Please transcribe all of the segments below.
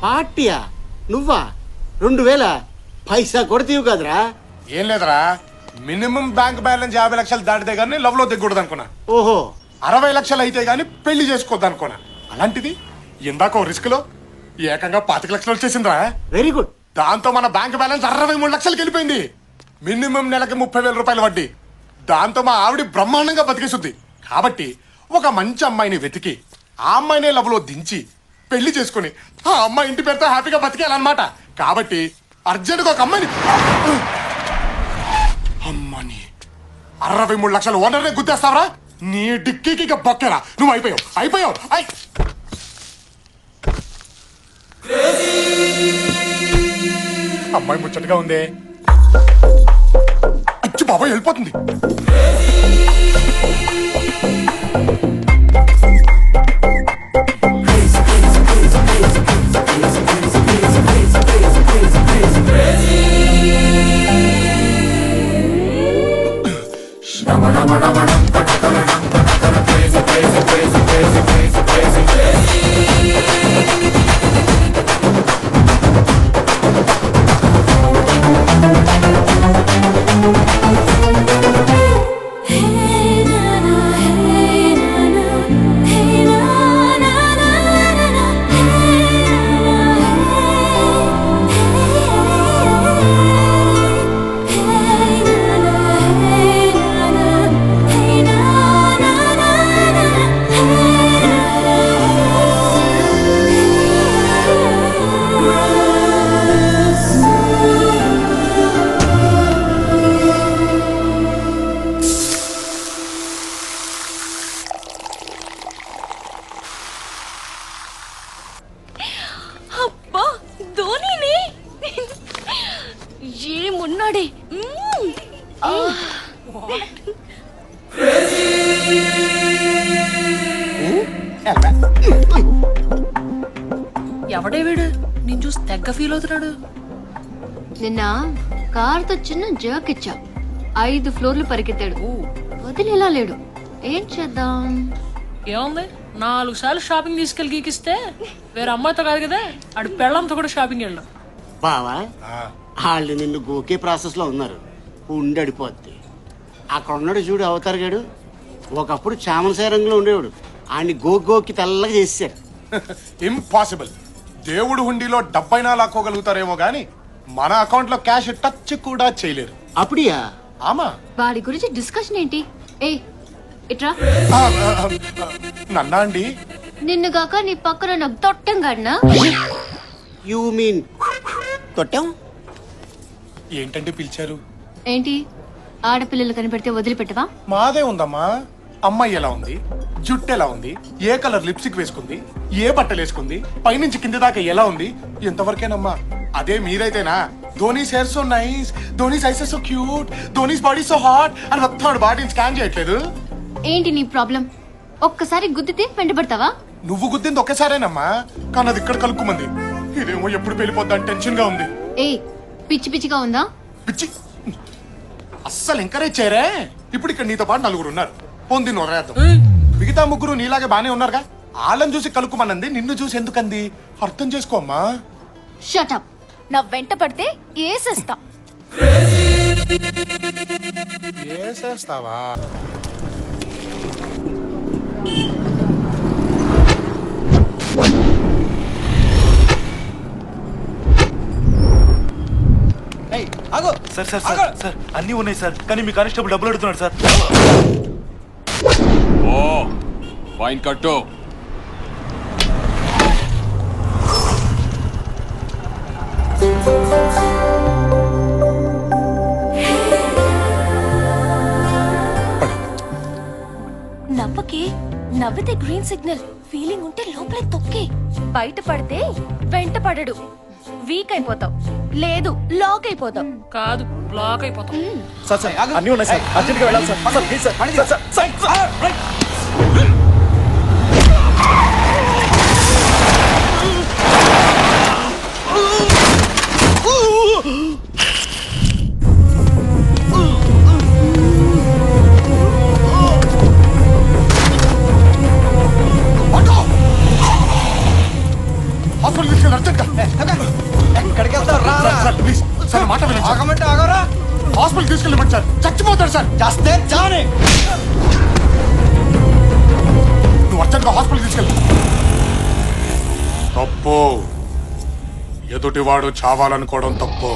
పార్టీయా? నువ్వా? 2000 పైసా కొడతీవు కదరా? ఏం లేదురా, మినిమం బ్యాంక్ బ్యాలెన్స్ 50 లక్షలు దాటితే గానీ లవ్ లో దిగకూడదు అనుకున్నా. ఓహో, 60 లక్షలు అయితే గానీ పెళ్లి చేసుకోవద్దు అనుకున్నా. అలాంటిది ఇందాక రిస్క్ లో ఏకంగా 25 లక్షలు వచ్చేసిందిరా. Very good. దాంతో మన బ్యాంక్ బ్యాలెన్స్ 63 లక్షలకి వెళ్ళిపోయింది. మినిమం నెలకి 30,000 రూపాయలు వడ్డీ. దాంతో మా ఆవిడ బ్రహ్మాండంగా బతికేస్తుంది. కాబట్టి ఒక మంచి అమ్మాయిని వెతికి ఆ అమ్మాయినే లవ్ లో దించి పెళ్లి చేసుకుని ఆ అమ్మాయి ఇంటి పేరుతో హ్యాపీగా బతికేయాలన్నమాట. కాబట్టి అర్జెంట్గా ఒక అమ్మాయిని అమ్మని 63 లక్షలు ఓనర్నే గుద్దేస్తావరా? నీ డిక్కీకి ఇక బొక్కేరా. నువ్వు అయిపోయావు. అమ్మాయి ముచ్చటగా ఉందే. అచ్చి బాబాయ్ వెళ్ళిపోతుంది. ఏమున్నాడే. ఎవడే వీడు? నేను చూసి తెగ్గ ఫీల్ అవుతున్నాడు. నిన్న కార్తో చిన్న జర్క్ ఇచ్చా, 5 ఫ్లోర్లు పరిగెత్తాడు. వదిలేలా లేడు. ఏం చేద్దాం? ఏముంది, 4 సార్లు షాపింగ్ తీసుకెళ్ళి గీకిస్తే వేరే అమ్మాయితో కాదు కదా, ఆడు పెళ్ళంతో కూడా షాపింగ్ వెళ్ళాం. బావా, వాళ్ళు నిన్ను గోకే ప్రాసెస్ లో ఉన్నారు. ఉండడిపోద్ది. అక్కడ ఉన్నాడు చూడు అవతార్ గాడు. ఒకప్పుడు చామనసాయ రంగులో ఉండేవాడు. ఆయన్ని గోకి తెల్లగా చేశారు. ఇంపాసిబుల్. దేవుడు హుండీలో డబ్బైనా లాక్కోగలుగుతారేమో గానీ మన అకౌంట్ లో క్యాష్ టచ్ కూడా చేయలేరు. అప్పుడియా? ఆమా. వాడి గురించి డిస్కషన్ ఏంటి? ఏ ఇట్రా. నన్నా అండి? నిన్ను గాక నీ పక్కన నాకు తొట్టం గాడినా? You mean తొట్టం? ఏంటంటే పిలిచారు? ఏంటి, ఆడపిల్లలు కనిపెడితే వదిలిపెట్టవా? మాదే ఉందమ్మా. అమ్మాయి ఎలా ఉంది, జుట్టు ఎలా ఉంది, ఏ కలర్ లిప్స్టిక్ వేసుకుంది, ఏ బట్టలు వేసుకుంది, పైనుంచి కింది దాకా ఎలా ఉంది, ఎంతవరకేనమ్మా. అదే మీరైతేనా Dhoni's hair so nice, Dhoni's eyes so cute, Dhoni's body so hot అని మొత్తం బాడీని స్కాన్ చేయట్లేదు. ఏంటి నీ ప్రాబ్లం? ఒక్కసారి గుద్దితే వెంటబడతావా? నువ్వు గుద్దింది ఒకేసారేనమ్మా, కానీ అది ఇక్కడ కలుక్కుమంది. ఇదేమో ఎప్పుడు వెళ్ళిపోద్దని టెన్షన్ గా ఉంది. ఏ పిచ్చి పిచ్చిగా ఉందా? పిచ్చి అస్సలు ఎంకరేజ్ చేయరే. ఇప్పుడు ఇక్కడ నీతో పాటు 4 ఉన్నారు. పొంది నొరేద్దాం. మిగతా 3 నీలాగే బానే ఉన్నారుగా. వాళ్ళని చూసి కలుక్కుమన్నది, నిన్ను చూసి ఎందుకంది అర్థం చేసుకోమ్మా. Shut up. నా వెంట పడితే ఏసేస్తా. ఏసేస్తావా? సార్ సార్ సార్ సార్ అన్నీ ఉన్నాయి సార్, కానీ మీ కానిస్టేబుల్ డబ్బులు అడుగుతున్నాడు సార్. ఓ ఫైన్ కట్టు. నవ్వకే, నవ్వితే గ్రీన్ సిగ్నల్. ఫీలింగ్ ఉంటే లోపలే తొక్కే. బయట పడితే వెంట పడడు, వీక్ అయిపోతావు. లేదు లాక్ అయిపోతావు. కాదు, బ్లాక్ అయిపోతాం. సార్ సార్ అన్నీ ఉన్నాయి సార్, అర్జెంట్గా వెళ్ళాలి sir. Sir please sir, sir sir sir. Hospital తీసుకెళ్ళి అర్జెంట్గా. ఎక్కడికి వెళ్తావు రా రా. సార్ ప్లీజ్ సార్ మాట వినండి సార్. ఆగమంటే ఆగరా. హాస్పిటల్ తీసుకెళ్ళమండి సార్, చచ్చిపోతాడు సార్. చేస్తే చాని. నువ్వు అర్జెంట్గా హాస్పిటల్ తీసుకెళ్ళి. తప్పు, ఎదుటివాడు చావాలనుకోవడం తప్పు.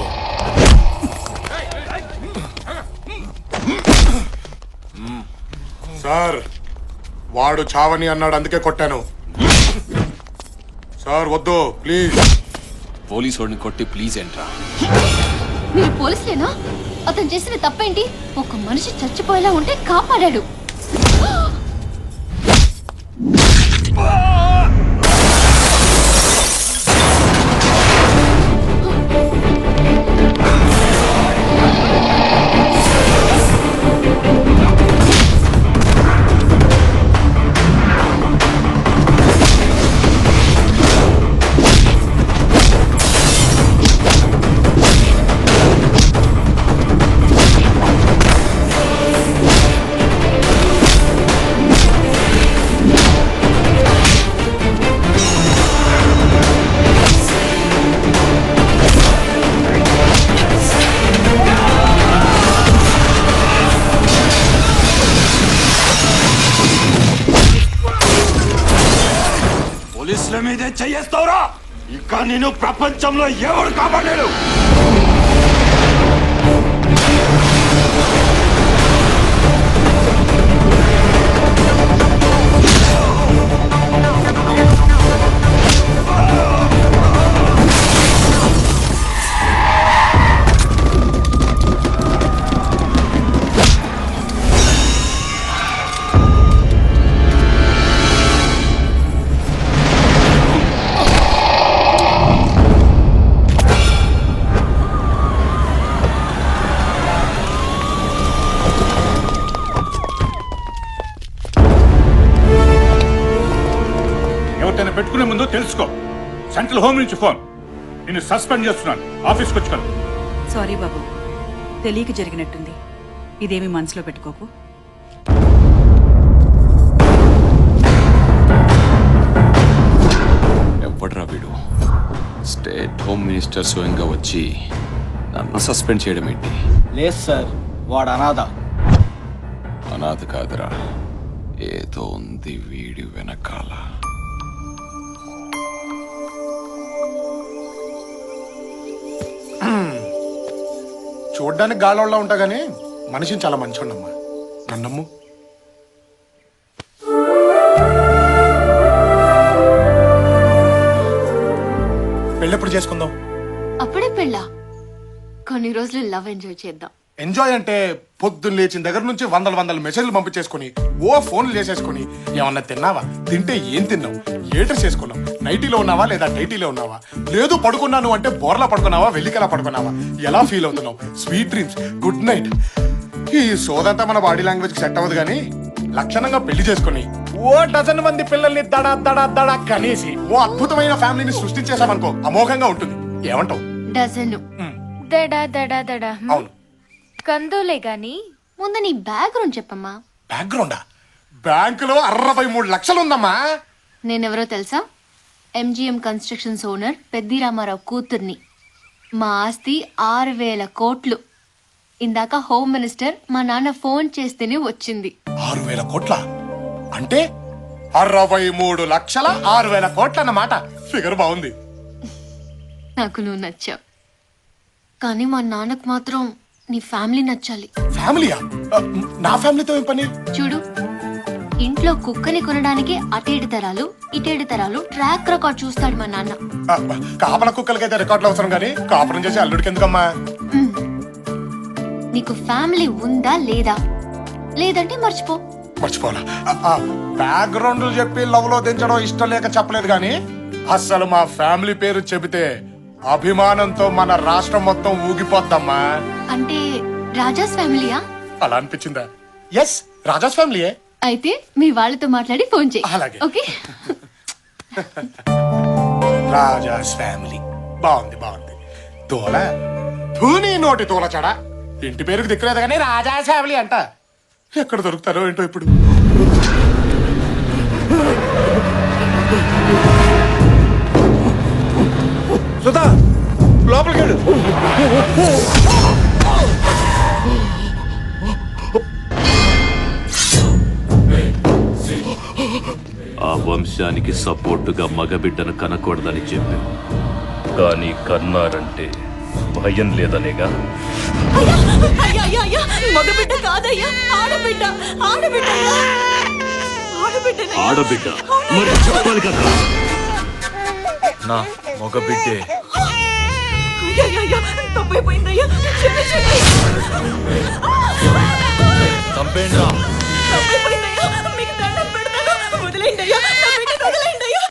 సార్ వాడు చావని అన్నాడు, అందుకే కొట్టాను. సార్ వద్దు ప్లీజ్. పోలీసు వాడిని కొట్టి ప్లీజ్ ఏంట్రా? మీరు పోలీసులేనా? అతను చేసిన తప్పేంటి? ఒక మనిషి చచ్చిపోయేలా ఉంటే కాపాడాడు. పోలీసుల మీదే చెయ్యేస్తావురా? ఇంకా నేను ప్రపంచంలో ఎవరు కాపాడలేడు. ఎవరికైనా పెట్టుకునే ముందు తెలుసుకో. సెంట్రల్ హోమ్ నుంచి ఫోన్. నిన్ను సస్పెండ్ చేస్తున్నాను. ఆఫీస్కి వచ్చుకోను. సారీ బాబు, తెలియక జరిగినట్టుంది. ఇదేమి మనసులో పెట్టుకోకు. ఎవడ్రా వీడు? స్టేట్ హోమ్ మినిస్టర్ స్వయంగా వచ్చి నన్ను సస్పెండ్ చేయడం ఏంటి? లేదు సార్, వాడు అనాథ. అనాథ కాదురా, ఏదో ఉంది వీడి వెనకాల. చూడ్డానికి గాలోళ్ళ ఉంటా గానీ మనిషిని చాలా మంచోడమ్మా, నన్నమ్ము. పెళ్ళెప్పుడు చేసుకుందాం? అప్పుడే పెళ్ళా? కొన్ని రోజులు లవ్ ఎంజాయ్ చేద్దాం. ఎంజాయ్ అంటే పొద్దున్న లేచిన దగ్గర నుంచి వందల మెసేజ్లు పంపించేసుకుని ఓ ఫోన్లు చేసేసుకుని ఏమన్నా తిన్నావా, తింటే ఏం తిన్నావు, ఏ డ్రెస్ వేసుకున్నావు, నైటీలో ఉన్నావా లేదా టైటీలో ఉన్నావా, లేదు పడుకున్నాను అంటే బోర్లా పడుకున్నావా, వెల్లికలా పడుకున్నావా, ఎలా ఫీల్ అవుతున్నావు, స్వీట్ డ్రీమ్స్, గుడ్ నైట్. ఈ సోదంతా మన బాడీ లాంగ్వేజ్ కి సెట్ అవ్వదు కానీ లక్షణంగా పెళ్లి చేసుకుని ఓ డజన్ మంది పిల్లల్ని దడ దడ దడ కనేసి ఓ అద్భుతమైన ఫ్యామిలీని సృష్టించేసామనుకో అమోఘంగా ఉంటుంది. ఏమంటావు? డజను దడా దడా దడా. అవును. కందులే గాని ముందు నీ బ్యాక్గ్రౌండ్ చెప్పమ్మా. బ్యాక్గ్రౌండా? బ్యాంకులో 63 లక్షలు ఉందమ్మా. నేనెవరో తెలుసా? MGM constructions owner Peddi Ramarao కూతుర్ని. మా ఆస్తి 6,000 కోట్లు. ఇందాక హోమ్ మినిస్టర్ మా నాన్న ఫోన్ చేస్తేనే వచ్చింది. 6,000 కోట్ల అంటే 63 లక్షల 6,000 కోట్ల అన్నమాట. ఫిగర్ బాగుంది. నాకు నువ్వు నచ్చావు, కానీ మా నాన్నకు మాత్రం నీ ఫ్యామిలీ నచ్చాలి. ఫ్యామిలీయా? నా ఫ్యామిలీతో ఏం పని? చూడు, ఇంట్లో కుక్కని కొనడానికి అటేడు తరాలు ఇటేడు తరాలు ట్రాక్ రికార్డ్ చూస్తాడు మా నాన్న. కాపల కుక్కలకైతే రికార్డులు అవసరం కానీ కాపురం చేసి అల్లుడికి ఎందుకమ్మా? నీకు ఫ్యామిలీ ఉందా లేదా? లేదంటే మర్చిపో. మర్చిపోవాలా? బ్యాక్గ్రౌండ్ చెప్పి లవ్ లో దించడం ఇష్టం లేక చెప్పలేదు కానీ అస్సలు మా ఫ్యామిలీ పేరు చెబితే అభిమానంతో మన రాష్ట్రం మొత్తం ఊగిపోద్దమ్మా. అంటే రాజాస్ ఫ్యామిలీయా? అలా అనిపించిందా? ఎస్, రాజాస్ ఫ్యామిలీయే. అయితే మీ వాళ్ళతో మాట్లాడి ఫోన్ చేయి. అలాగే. ఓకే. రాజాస్ ఫ్యామిలీ బాగుంది బాగుంది. తోల ధూని నోటి తోల చాడ. ఇంటి పేరుకు దిక్కులేదు కానీ రాజాస్ ఫ్యామిలీ అంట. ఎక్కడ దొరుకుతారో ఏంటో ఇప్పుడు. ఆ వంశానికి సపోర్టుగా మగబిడ్డను కనకూడదని చెప్పావు, కానీ కన్నారంటే భయం లేదనేగా. మగబిడ్డ కాదయ్యా, ఆడబిడ్డ. ఆడబిడ్డ ఆడబిడ్డ మరి చెప్పాలి కదా. నా మగబిడ్డే. తప్పైపోయిందయ్యా, చంపేండ్రా. తప్పైపోయిందయ్యా, మీకు దండం పెడతాను, వదిలేయండి అయ్యా, నా బిడ్డను వదిలేయండి అయ్యా.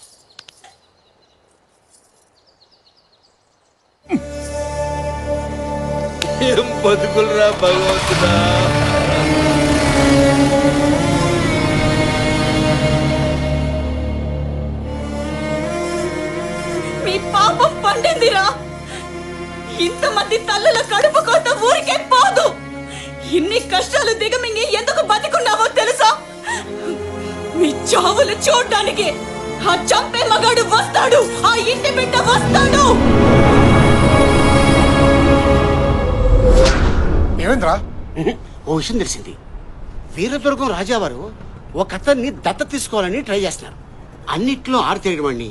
ఏం బతుకులరా భగవంతుడా. మీ పాపం పండిందిరా. ఇంతమంది తల్లుల కడుపు కోత ఊరికే పోదు. ఇన్ని కష్టాలు దిగమింగి ఎందుకు బతికున్నావో తెలుసా? మీ చావులు చూడ్డానికి ఆ చంపే మగాడు వస్తాడు, ఆ ఇంటి బిడ్డ వస్తాడు. ఏమైందిరా? ఓ విషయం తెలిసింది. వీరదుర్గం రాజావారు ఒక అతన్ని దత్త తీసుకోవాలని ట్రై చేస్తున్నారు. అన్నిట్లో ఆరితేరినవాడిని,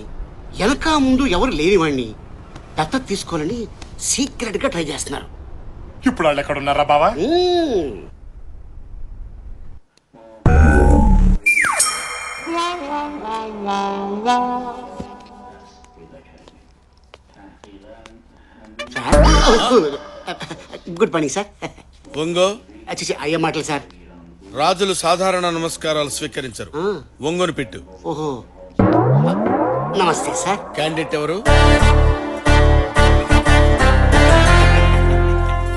వెనక ముందు ఎవరు లేనివాడిని దత్త తీసుకోవాలని సీక్రెట్ గా ట్రై చేస్తున్నారు. ఇప్పుడు వాళ్ళు ఎక్కడ ఉన్నారా బావా? Good morning sir. ఒంగో అయ్యే మాటలు సార్. రాజులు సాధారణ నమస్కారాలు స్వీకరించరు. ఒంగోని పెట్టు. ఓహో, నమస్తే సార్. క్యాండిడేట్ ఎవరు?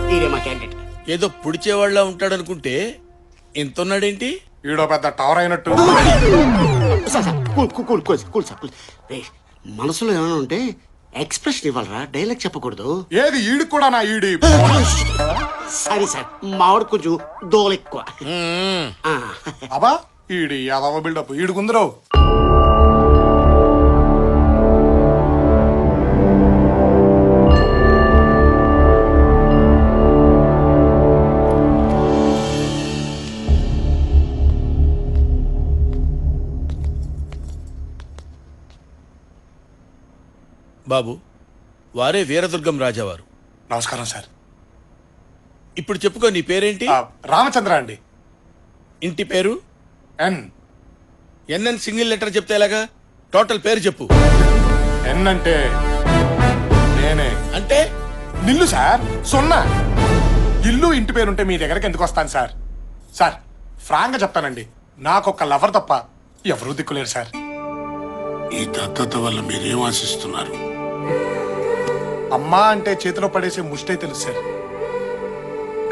మీరే మా క్యాండిడేట్. ఏదో పుడిచేవాళ్ళ ఉంటాడనుకుంటే ఇంత ఉన్నాడేంటి? ఈడో పెద్ద టవర్ అయినట్టు. Sir sir cool cool cool cool sir cool. మనసులో ఏమైనా ఉంటే ఎక్స్ప్రెషన్ ఇవ్వాలరా, డైలాగ్ చెప్పకూడదు. ఏది ఈడు కూడా నా ఈడి. సరే సార్, మావాడు కొంచెం దోలు ఎక్కువ. అబ్బా ఈడి యాదవ బిల్డప్ ఈడుకుందరు. బాబు, వారే వీరదుర్గం రాజావారు. నమస్కారం సార్. ఇప్పుడు చెప్పుకో, నీ పేరేంటి? రామచంద్ర అండి. ఇంటి పేరు? ఎన్. ఎన్ఎన్ సింగిల్ లెటర్ చెప్తే ఎలాగా? టోటల్ పేరు చెప్పు. ఎన్ అంటే నేనే. అంటే నిల్లు సార్, సున్నా. ఇల్లు ఇంటి పేరుంటే మీ దగ్గరికి ఎందుకు వస్తాను సార్? సార్ ఫ్రాంక్ గా చెప్తానండి, నాకొక్క లవర్ తప్ప ఎవరూ దిక్కులేరు సార్. ఈ దత్తత వల్ల మీరేం ఆశిస్తున్నారు? అమ్మా అంటే చేతిలో పడేసే ముష్టే తెలుసు సార్,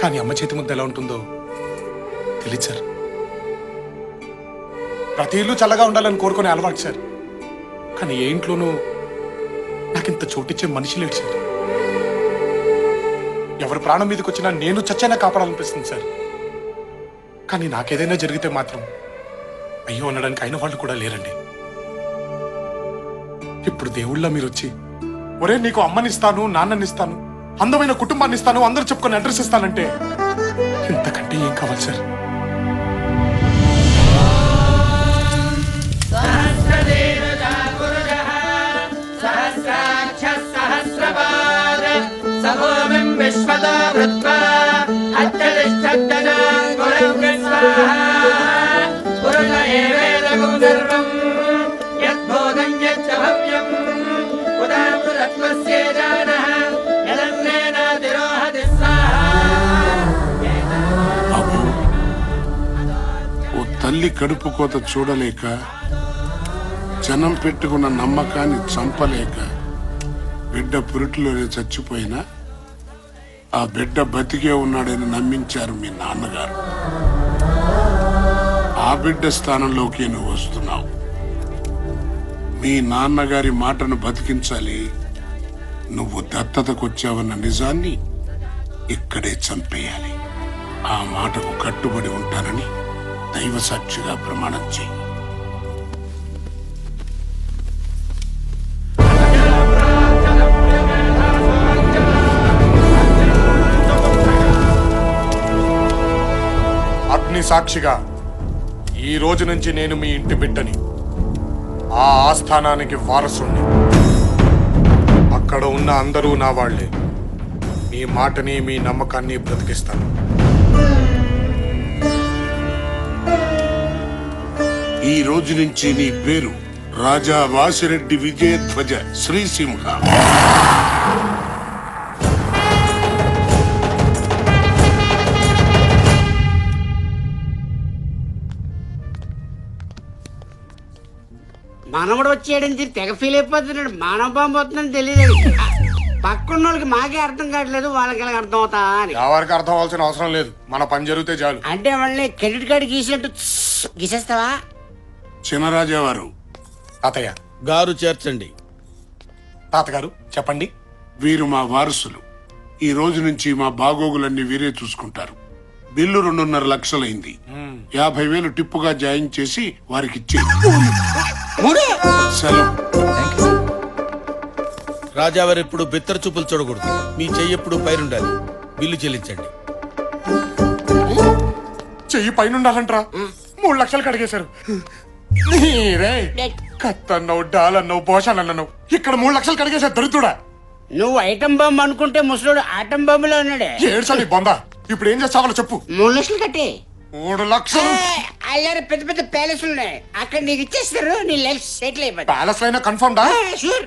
కానీ అమ్మ చేతి ముద్ద ఎలా ఉంటుందో తెలియదు సార్. ప్రతి ఇల్లు చల్లగా ఉండాలని కోరుకునే అలవాటు సార్, కానీ ఏ ఇంట్లోనూ నాకింత చోటిచ్చే మనిషి లేడు సార్. ఎవరి ప్రాణం మీదకి వచ్చినా నేను చచ్చైనా కాపాడాలనిపిస్తుంది సార్, కానీ నాకేదైనా జరిగితే మాత్రం అయ్యో అనడానికి అయిన వాళ్ళు కూడా లేరండి. ఇప్పుడు దేవుళ్ళ మీరు వచ్చి, ఒరే నీకు అమ్మనిస్తాను, నాన్ననిస్తాను, అందమైన కుటుంబాన్ని ఇస్తాను, అందరూ చెప్పుకొని అడ్రస్ ఇస్తానంటే ఇంతకంటే ఏం కావాలి సార్? తల్లి కడుపు కోత చూడలేక, జనం పెట్టుకున్న నమ్మకాన్ని చంపలేక బిడ్డ పురిటిలోనే చచ్చిపోయినా ఆ బిడ్డ బతికే ఉన్నాడని నమ్మించారు మీ నాన్నగారు. ఆ బిడ్డ స్థానంలోకి నువ్వు వస్తున్నావు. మీ నాన్నగారి మాటను బతికించాలి. నువ్వు దత్తతకొచ్చావన్న నిజాన్ని ఇక్కడే చంపేయాలి. ఆ మాటకు కట్టుబడి ఉంటానని దైవ సాక్షిగా ప్రమాణం చేయి. దేవుని సాక్షిగా ఈ రోజు నుంచి నేను మీ ఇంటి బిడ్డని, ఆ ఆస్థానానికి వారసుణ్ణి. అక్కడ ఉన్న అందరూ నా వాళ్లే. మీ మాటని, మీ నమ్మకాన్ని బ్రతికిస్తాను. ఈ రోజు నుంచి నీ పేరు రాజా వాసిరెడ్డి విజయధ్వజ శ్రీసింహ. మనవడు వచ్చేయడం తెగ ఫీల్ అయిపోతున్నాడు. మానవ బాంబు వస్తుందని తెలియదు. పక్కన్న వాళ్ళకి మాకే అర్థం కావట్లేదు, వాళ్ళకి ఎలా అర్థం అవుతా అని. ఎవరికి అర్థం అవ్వాల్సిన అవసరం లేదు, మన పని జరిగితే చాలు. అంటే వాళ్ళని క్రెడిట్ కార్డు గీసినట్టు గీసేస్తావా? చినరాజా వారు, తాతయ్య గారు చేర్చండి. తాతగారు చెప్పండి. వీరు మా వారసులు. ఈ రోజు నుంచి మా బాగోగులన్నీ వీరే చూసుకుంటారు. బిల్లు 2.5 లక్షలైంది. 50,000 టిప్పుగా జాయిన్ చేసి వారికి సెలవు. రాజావారు ఎప్పుడు బిత్తర చూపులు చూడకూడదు. మీ చెయ్యి ఎప్పుడు పైరుండాలి. బిల్లు చెల్లించండి. చెయ్యి పైన ఉండాలంటరా? 3 లక్షలు కడిగేశారు. నీరే కత్తన్నావు, డాలన్నావు, భోషాలన్నావు, ఇక్కడ 3 లక్షలు కడిగేశారు దరిద్రుడా. నువ్వు ఐటమ్ బాంబు అనుకుంటే ముసలోడు ఆటం బాంబులో ఉన్నాడే. ఏడ్చాలి బొందా. ఇప్పుడు ఏం చేస్తావో చెప్పు. 3 లక్షలు కట్టే. 3 లక్షలు అయ్యారు, పెద్ద పెద్ద ప్యాలెస్లు ఉన్నాయి, అక్కడ నీకు ఇచ్చేస్తారు. నీ లైఫ్ సెటిల్ అయిపోతుంది. ప్యాలెస్ అయినా కన్ఫర్మ్ డా? షూర్.